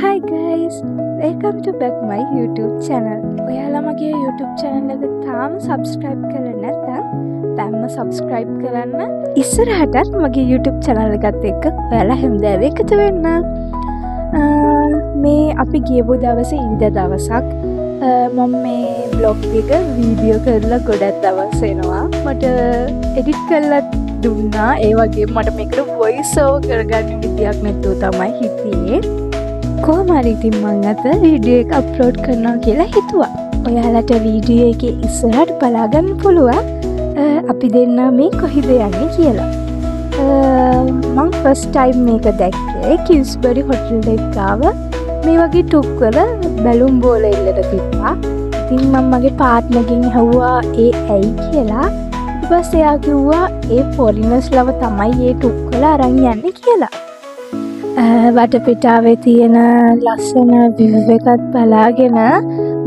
Hi guys, welcome to back my YouTube channel. ඔයාලා මගේ YouTube channel එක තාම subscribe කරලා නැත්නම් දැන්ම subscribe කරන්න. ඉස්සරහටත් මගේ YouTube channel එකත් එක්ක ඔයාලා හැමදාම එකතු වෙන්න. මේ අපි ගියපු දවසේ ඉරිදා දවසක් මම මේ vlog එක වීඩියෝ කරලා ගොඩක් දවස් වෙනවා. මට edit කරලා දුන්නා. ඒ වගේම මට මේකට voice over කරගන්න විදියක් නැතුව තමයි හිටියේ. කොහොම හරි ඉතින් මම අද වීඩියෝ එක අප්ලෝඩ් කරනවා කියලා හිතුවා. ඔයාලට වීඩියෝ එකේ ඉස්සරහට බලා ගන්න පුළුවන් අපි දෙන්න මේ කොහෙද යන්නේ කියලා. මම ෆස්ට් ටයිම් මේක දැක්කේ කිව්ස්බරි හොටල් එක ගාව මේ වගේ ටුක් වල බැලුම් බෝල එල්ලට තිබ්බා. ඉතින් මම මගේ පාර්ට්නර්ගෙන් ඇහුවා ඒ ඇයි කියලා. ඊට පස්සේ එයා කිව්වා ඒ ෆොරිනර්ස් ලව තමයි ඒ ටුක් වල අරන් යන්නේ කියලා. වටපිටාවේ තියෙන ලස්සන view එකත් බලාගෙන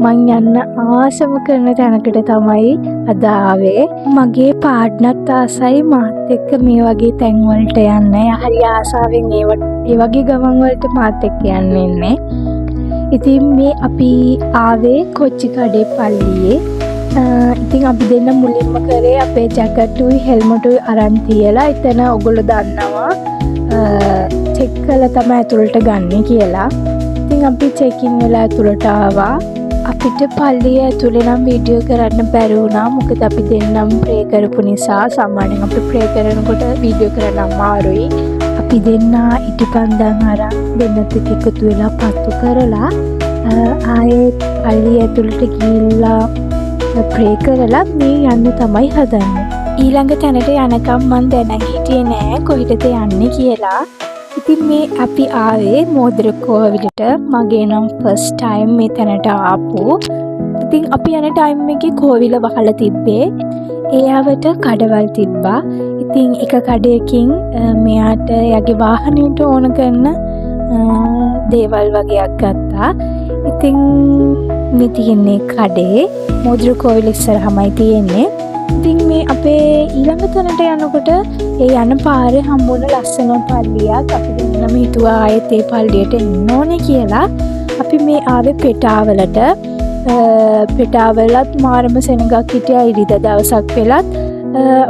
මං යන්න ආසම කරන තැනකට තමයි අද ආවේ. මගේ පාර්ට්නර්ත් ආසයි මාත් එක්ක මේ වගේ තැන් වලට යන්න. හරි ආසාවෙන් ඒ වගේ ගමන් වලට මාත් එක්ක යන්න ඉන්නේ. ඉතින් මේ අපි ආවේ කොච්චි කඩේ පල්ලියේ. ඉතින් අපි දෙන්න මුලින්ම කරේ අපේ ජැකට්ටුයි හෙල්මටුයි අරන් තියලා එතන ඔයගොල්ලෝ දන්නවා චෙක් කළා තමයි ඇතුළට ගන්න කියලා. ඉතින් අපි චෙකින් වෙලා ඇතුළට ආවා. අපිට පල්ලිය ඇතුළේ නම් වීඩියෝ කරන්න බැරි වුණා. මොකද අපි දෙන්නම් ප්‍රේ කරපු නිසා. සාමාන්‍යයෙන් අපි ප්‍රේ කරනකොට වීඩියෝ කරන්න අමාරුයි. අපි දෙන්න ඉටිපන්දන් අරන් දෙන්නත් එක්ක එකතු වෙලා පත්තු කරලා ආයේ පල්ලිය ඇතුළට ගිහිල්ලා ප්‍රේ කරලා මේ යන්න තමයි හදන්නේ. ඊළඟ තැනට යනකම් මන් දැන හිටියේ නෑ කොහෙටද යන්නේ කියලා. ඉතින් මේ අපි ආවේ මෝදර කෝවිලට. මගේ නම් ෆස්ට් ටයිම් මේ තැනට ආපු. ඉතින් අපි යන ටයිම් එකේ කෝවිල වහලා තිබ්බේ. එයාවට කඩවල් තිබ්බා. ඉතින් එක කඩයකින් මෙයාට යගේ වාහනයට ඕන කරන දේවල් වගේක් ගත්තා. ඉතින් මේ තියෙන්නේ කඩේ මෝදර කෝවිල ඉස්සරහමයි තියෙන්නේ. ඉතින් මේ අපේ ඊළඟ තැනට යනකොට ඒ යන පාරේ හම්බුන ලස්සන පල්ලියක්. අපි දෙන්නම හිතුවා ආයෙත් ඒ පල්ලියට එන්න ඕනේ කියලා. අපි මේ ආවේ පෙටාවලට. පෙටාවලත් මාරම සෙනගක් හිටියා ඉරිදා දවසක් වෙලත්.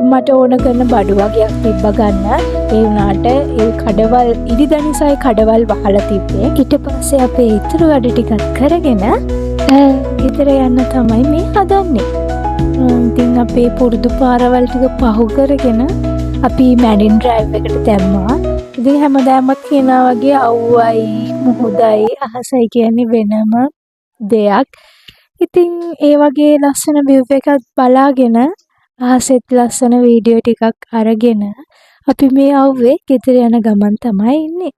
මට ඕන කරන බඩු වගේක් තිබ්බ ගන්න. ඒ වුණාට ඒ කඩවල් ඉරිදා නිසායි කඩවල් වහලා තිබ්බේ. ඊට පස්සේ අපේ ඉතුරු වැඩ ටිකක් කරගෙන ගෙදර යන්න තමයි මේ හදන්නේ. ඉතින් අපේ පුරුදු පාරවල් ටික පහු කරගෙන අපි මැරින් ඩ්‍රයිව් එකට දැම්මා. ඉතින් හැමදාමත් කියනවා වගේ අවුවයි මුහුදයි අහසයි කියන්නේ වෙනම දෙයක්. ඉතින් ඒ වගේ ලස්සන view එකක් බලාගෙන අහසෙත් ලස්සන වීඩියෝ ටිකක් අරගෙන අපි මේ ආවේ ගෙදර යන ගමන් තමයි ඉන්නේ.